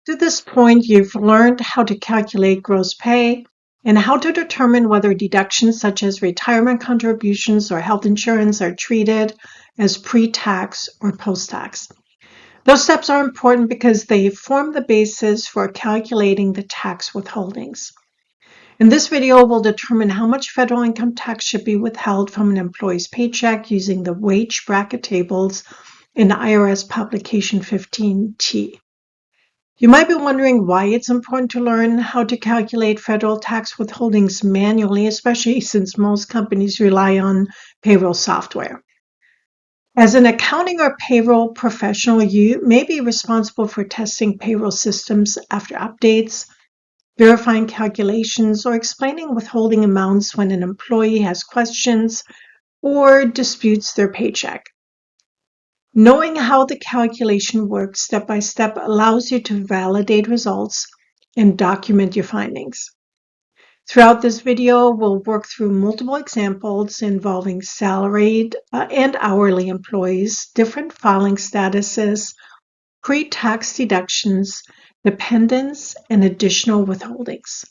To this point, you've learned how to calculate gross pay and how to determine whether deductions such as retirement contributions or health insurance are treated as pre-tax or post-tax. Those steps are important because they form the basis for calculating the tax withholdings. In this video, we'll determine how much federal income tax should be withheld from an employee's paycheck using the wage bracket tables in IRS Publication 15T. You might be wondering why it's important to learn how to calculate federal tax withholdings manually, especially since most companies rely on payroll software. As an accounting or payroll professional, you may be responsible for testing payroll systems after updates, verifying calculations, or explaining withholding amounts when an employee has questions or disputes their paycheck. Knowing how the calculation works step by step allows you to validate results and document your findings. Throughout this video, we'll work through multiple examples involving salaried and hourly employees, different filing statuses, pre-tax deductions, dependents, and additional withholdings.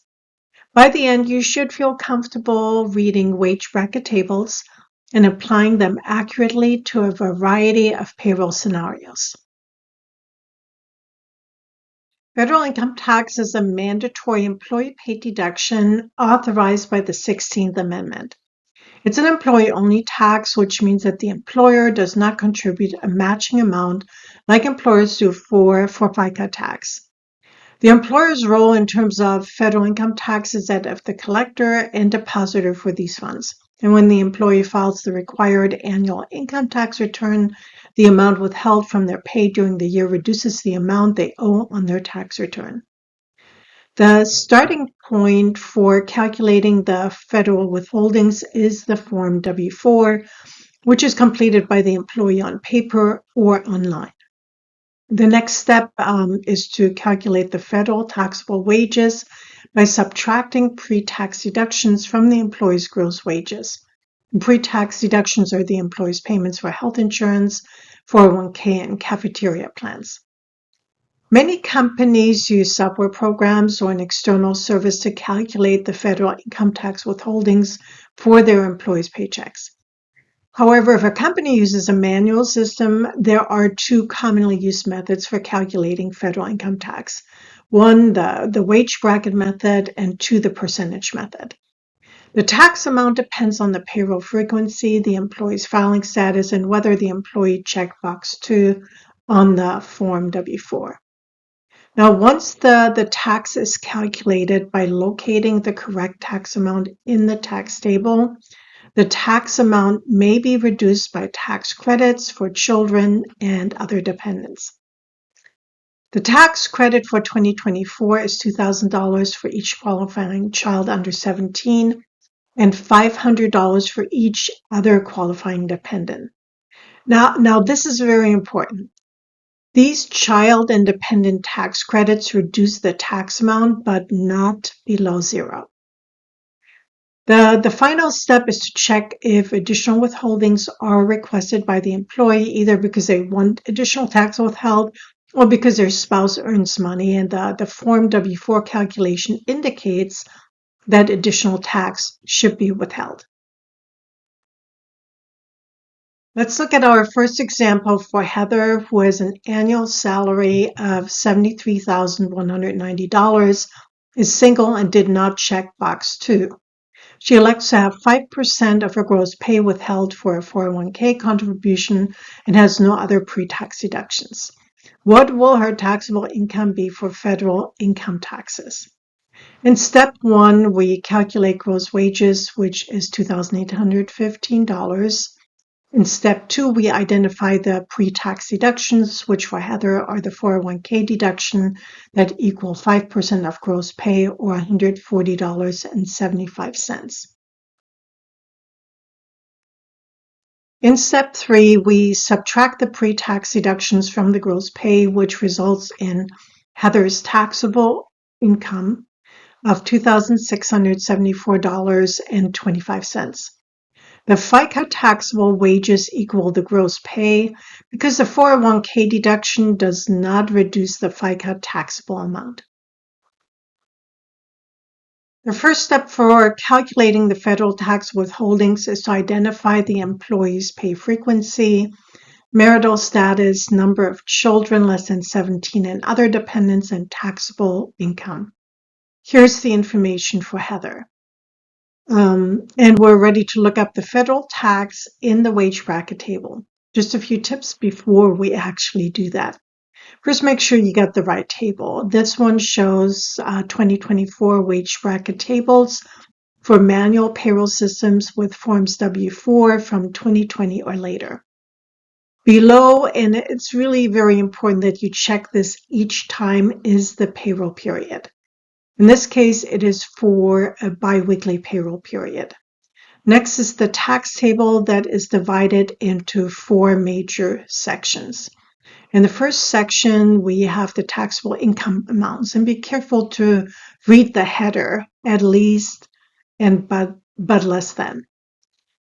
By the end, you should feel comfortable reading wage bracket tables and applying them accurately to a variety of payroll scenarios. Federal income tax is a mandatory employee paid deduction authorized by the 16th Amendment. It's an employee-only tax, which means that the employer does not contribute a matching amount like employers do for FICA tax. The employer's role in terms of federal income tax is that of the collector and depositor for these funds. And when the employee files the required annual income tax return, the amount withheld from their pay during the year reduces the amount they owe on their tax return. The starting point for calculating the federal withholdings is the Form W-4, which is completed by the employee on paper or online. The next step is to calculate the federal taxable wages by subtracting pre-tax deductions from the employee's gross wages. Pre-tax deductions are the employee's payments for health insurance, 401k, and cafeteria plans. Many companies use software programs or an external service to calculate the federal income tax withholdings for their employees' paychecks. However, if a company uses a manual system, there are two commonly used methods for calculating federal income tax. One, the wage bracket method, and two, the percentage method. The tax amount depends on the payroll frequency, the employee's filing status, and whether the employee checked box 2 on the Form W-4. Now, once the tax is calculated by locating the correct tax amount in the tax table, the tax amount may be reduced by tax credits for children and other dependents. The tax credit for 2024 is $2,000 for each qualifying child under 17 and $500 for each other qualifying dependent. Now this is very important. These child and dependent tax credits reduce the tax amount, but not below zero. The final step is to check if additional withholdings are requested by the employee, either because they want additional tax withheld or because their spouse earns money, and the Form W-4 calculation indicates that additional tax should be withheld. Let's look at our first example for Heather, who has an annual salary of $73,190, is single, and did not check box 2. She elects to have 5% of her gross pay withheld for a 401k contribution and has no other pre-tax deductions. What will her taxable income be for federal income taxes? In step 1, we calculate gross wages, which is $2,815. In step 2, we identify the pre-tax deductions, which for Heather are the 401k deduction that equal 5% of gross pay, or $140.75. In step 3, we subtract the pre-tax deductions from the gross pay, which results in Heather's taxable income of $2,674.25. The FICA taxable wages equal the gross pay because the 401k deduction does not reduce the FICA taxable amount. The first step for calculating the federal tax withholdings is to identify the employee's pay frequency, marital status, number of children less than 17 and other dependents, and taxable income. Here's the information for Heather. And we're ready to look up the federal tax in the wage bracket table. Just a few tips before we actually do that. First, make sure you get the right table. This one shows 2024 wage bracket tables for manual payroll systems with Forms W-4 from 2020 or later. Below, and it's really very important that you check this each time, is the payroll period. In this case, it is for a biweekly payroll period. Next is the tax table that is divided into 4 major sections. In the first section, we have the taxable income amounts, and be careful to read the header, at least and but less than.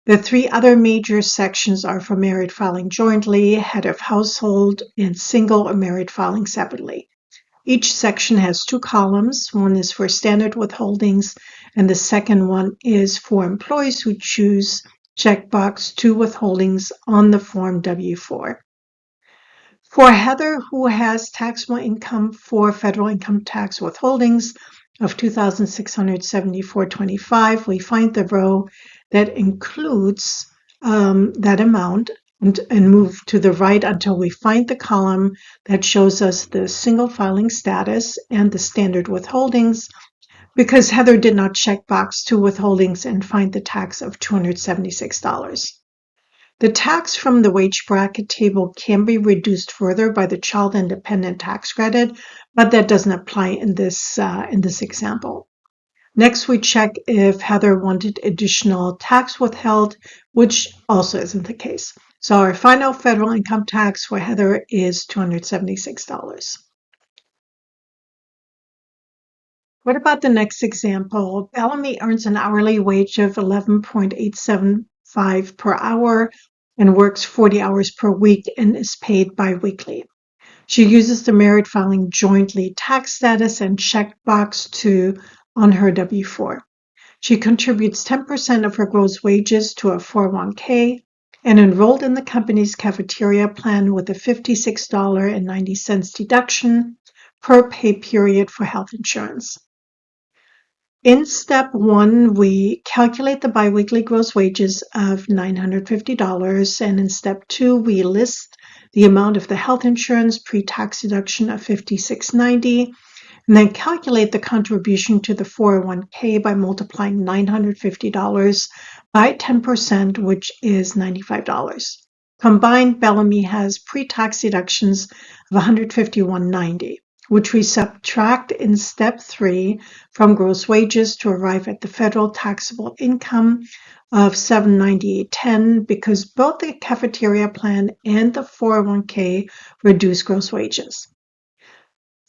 The 3 other major sections are for married filing jointly, head of household, and single or married filing separately. Each section has 2 columns. One is for standard withholdings, and the second one is for employees who choose checkbox 2 withholdings on the Form W-4. For Heather, who has taxable income for federal income tax withholdings of $2,674.25, we find the row that includes that amount and move to the right until we find the column that shows us the single filing status and the standard withholdings, because Heather did not check box 2 withholdings and find the tax of $276. The tax from the wage bracket table can be reduced further by the child and dependent tax credit, but that doesn't apply in this example. Next, we check if Heather wanted additional tax withheld, which also isn't the case. So our final federal income tax for Heather is $276. What about the next example? Bellamy earns an hourly wage of $11.875 per hour and works 40 hours per week and is paid biweekly. She uses the married filing jointly tax status and checkbox 2 on her W-4. She contributes 10% of her gross wages to a 401k and enrolled in the company's cafeteria plan with a $56.90 deduction per pay period for health insurance. In step 1, we calculate the biweekly gross wages of $950, and in step 2, we list the amount of the health insurance pre-tax deduction of $56.90, and then calculate the contribution to the 401k by multiplying $950 by 10%, which is $95. Combined, Bellamy has pre-tax deductions of $151.90. which we subtract in step 3 from gross wages to arrive at the federal taxable income of $798.10, because both the cafeteria plan and the 401k reduce gross wages.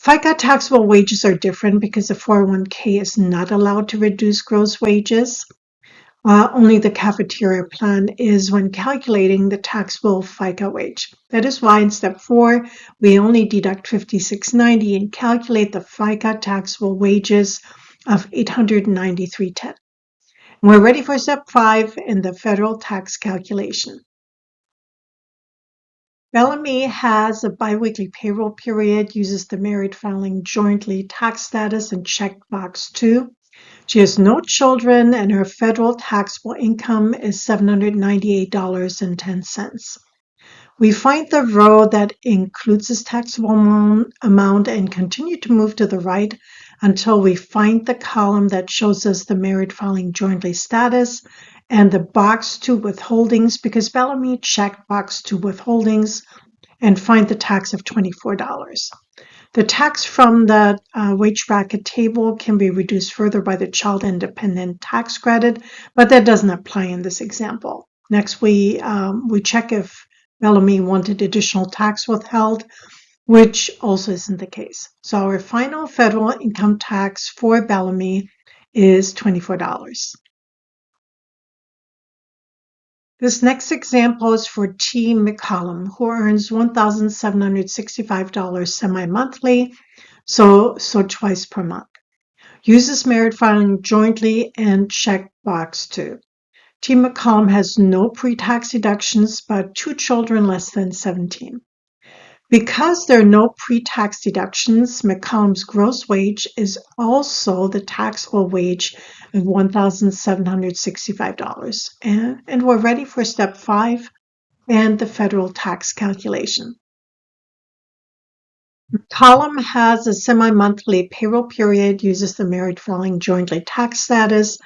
FICA taxable wages are different because the 401k is not allowed to reduce gross wages. Only the cafeteria plan is when calculating the taxable FICA wage. That is why in step 4, we only deduct $56.90 and calculate the FICA taxable wages of $893.10. We're ready for step 5 in the federal tax calculation. Bellamy has a biweekly payroll period, uses the married filing jointly tax status and checkbox 2. She has no children, and her federal taxable income is $798.10. We find the row that includes this taxable amount and continue to move to the right until we find the column that shows us the married filing jointly status and the box 2 withholdings, because Bellamy checked box 2 withholdings, and find the tax of $24. The tax from the wage bracket table can be reduced further by the child and dependent tax credit, but that doesn't apply in this example. Next, we check if Bellamy wanted additional tax withheld, which also isn't the case. So our final federal income tax for Bellamy is $24. This next example is for T. McCollum, who earns $1,765 semi-monthly, so twice per month. Uses married filing jointly and check box 2. T. McCollum has no pre-tax deductions, but 2 children less than 17. Because there are no pre-tax deductions, McCollum's gross wage is also the taxable wage of $1,765. And we're ready for step 5 and the federal tax calculation. McCollum has a semi-monthly payroll period, uses the married filing jointly tax status,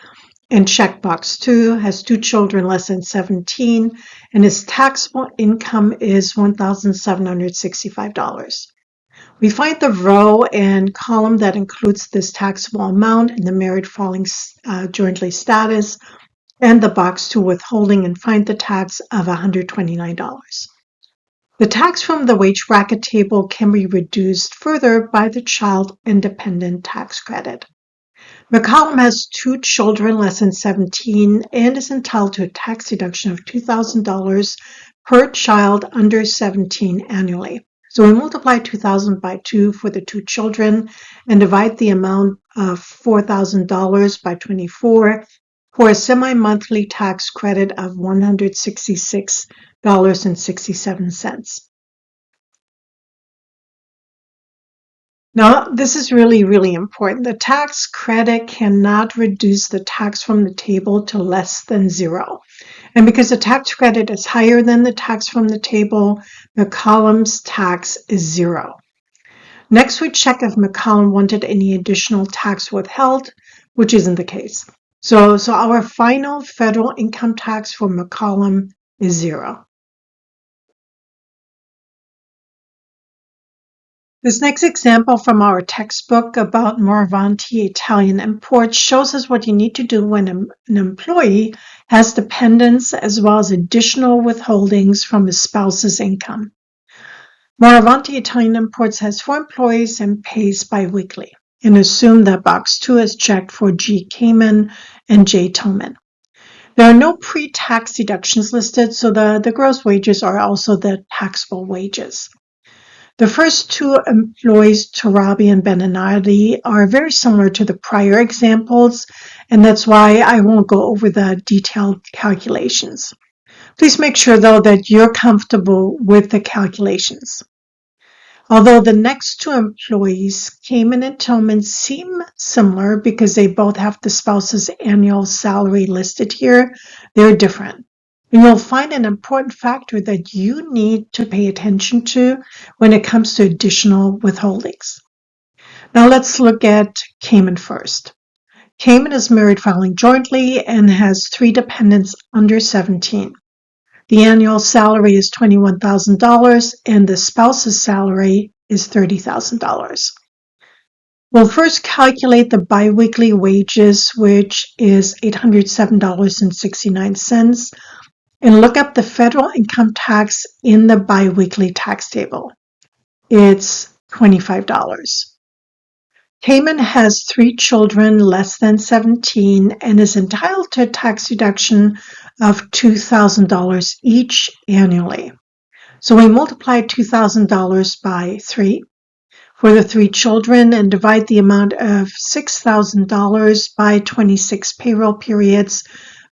and checkbox 2, has 2 children less than 17, and his taxable income is $1,765. We find the row and column that includes this taxable amount in the married filing jointly status, and the box 2 withholding, and find the tax of $129. The tax from the wage bracket table can be reduced further by the child independent tax credit. McCollum has 2 children less than 17 and is entitled to a tax deduction of $2,000 per child under 17 annually. So we multiply 2,000 by 2 for the 2 children and divide the amount of $4,000 by 24 for a semi-monthly tax credit of $166.67. Now, this is really, really important. The tax credit cannot reduce the tax from the table to less than 0. And because the tax credit is higher than the tax from the table, McCollum's tax is 0. Next, we check if McCollum wanted any additional tax withheld, which isn't the case. So our final federal income tax for McCollum is 0. This next example from our textbook about Moravanti Italian imports shows us what you need to do when an employee has dependents as well as additional withholdings from his spouse's income. Moravanti Italian imports has 4 employees and pays biweekly, and assume that box 2 is checked for G. Kamen and J. Toman. There are no pre-tax deductions listed, so the gross wages are also the taxable wages. The first 2 employees, Tarabi and Beninati, are very similar to the prior examples, and that's why I won't go over the detailed calculations. Please make sure, though, that you're comfortable with the calculations. Although the next 2 employees, Kamen and Tillman, seem similar because they both have the spouse's annual salary listed here, they're different. And you'll find an important factor that you need to pay attention to when it comes to additional withholdings. Now let's look at Kamen first. Kamen is married filing jointly and has 3 dependents under 17. The annual salary is $21,000 and the spouse's salary is $30,000. We'll first calculate the biweekly wages, which is $807.69. And look up the federal income tax in the biweekly tax table. It's $25. Kamen has 3 children less than 17 and is entitled to a tax deduction of $2,000 each annually. So we multiply $2,000 by 3 for the 3 children and divide the amount of $6,000 by 26 payroll periods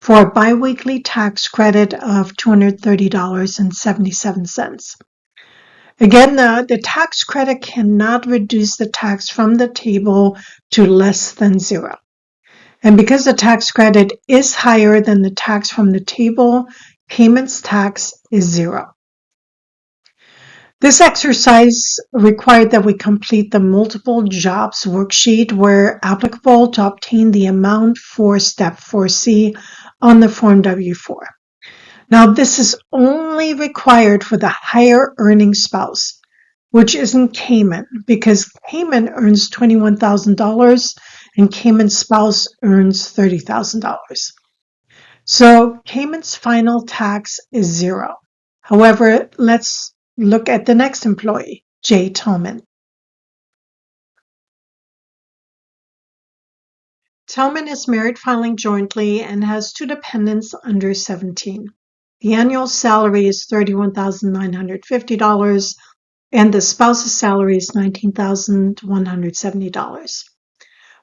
for a biweekly tax credit of $230.77. Again, the tax credit cannot reduce the tax from the table to less than 0. And because the tax credit is higher than the tax from the table, Kamen's tax is 0. This exercise required that we complete the multiple jobs worksheet where applicable to obtain the amount for step 4C on the Form W4. Now, this is only required for the higher earning spouse, which isn't Kamen, because Kamen earns $21,000 and Kamen's spouse earns $30,000. So Kamen's final tax is 0. However, let's look at the next employee, J. Tillman. Tillman is married filing jointly and has 2 dependents under 17. The annual salary is $31,950, and the spouse's salary is $19,170.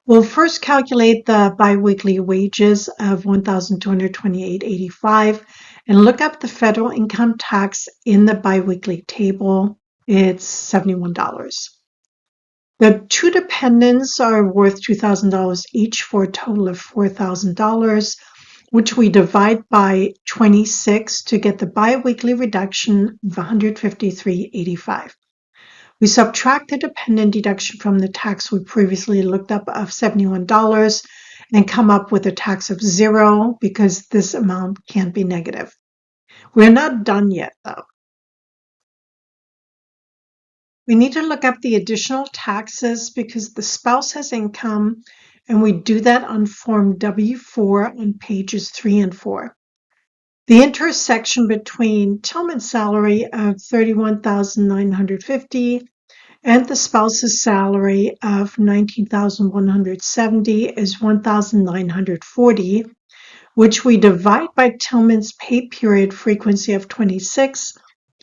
We'll first calculate the biweekly wages of $1,228.85 and look up the federal income tax in the biweekly table. It's $71. The two dependents are worth $2,000 each for a total of $4,000, which we divide by 26 to get the biweekly reduction of $153.85. We subtract the dependent deduction from the tax we previously looked up of $71 and come up with a tax of 0 because this amount can't be negative. We're not done yet, though. We need to look up the additional taxes because the spouse has income, and we do that on Form W-4 on pages 3 and 4. The intersection between Tillman's salary of $31,950 and the spouse's salary of $19,170 is $1,940, which we divide by Tillman's pay period frequency of 26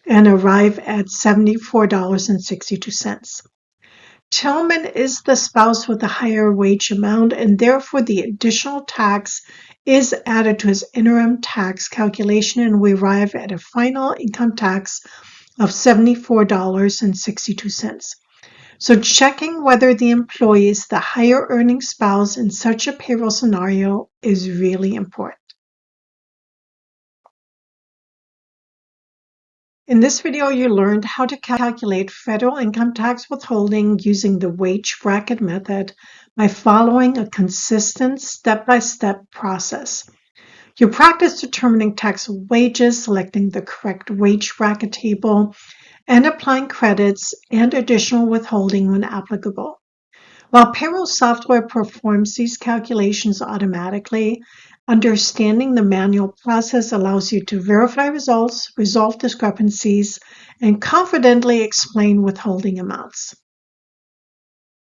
and arrive at $74.62. Tillman is the spouse with the higher wage amount, and therefore the additional tax is added to his interim tax calculation, and we arrive at a final income tax of $74.62. So checking whether the employee is the higher earning spouse in such a payroll scenario is really important. In this video, you learned how to calculate federal income tax withholding using the wage bracket method by following a consistent step-by-step process. You practice determining taxable wages, selecting the correct wage bracket table, and applying credits and additional withholding when applicable. While payroll software performs these calculations automatically, understanding the manual process allows you to verify results, resolve discrepancies, and confidently explain withholding amounts.